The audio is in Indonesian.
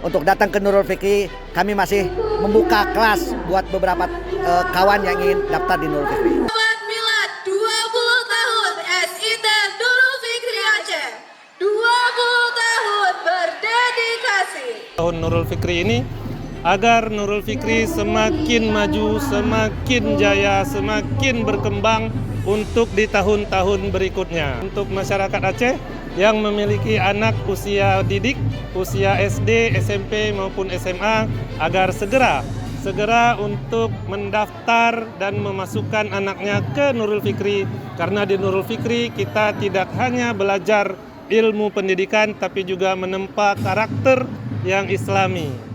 Untuk datang ke Nurul Fikri, kami masih membuka kelas buat beberapa kawan yang ingin daftar di Nurul Fikri. Selamat Milad 20 tahun SIT Nurul Fikri Aceh. 20 tahun berdedikasi. Tahun Nurul Fikri ini agar Nurul Fikri semakin maju, semakin jaya, semakin berkembang untuk di tahun-tahun berikutnya. Untuk masyarakat Aceh yang memiliki anak usia didik, usia SD, SMP maupun SMA, agar segera untuk mendaftar dan memasukkan anaknya ke Nurul Fikri, karena di Nurul Fikri kita tidak hanya belajar ilmu pendidikan tapi juga menempa karakter yang islami.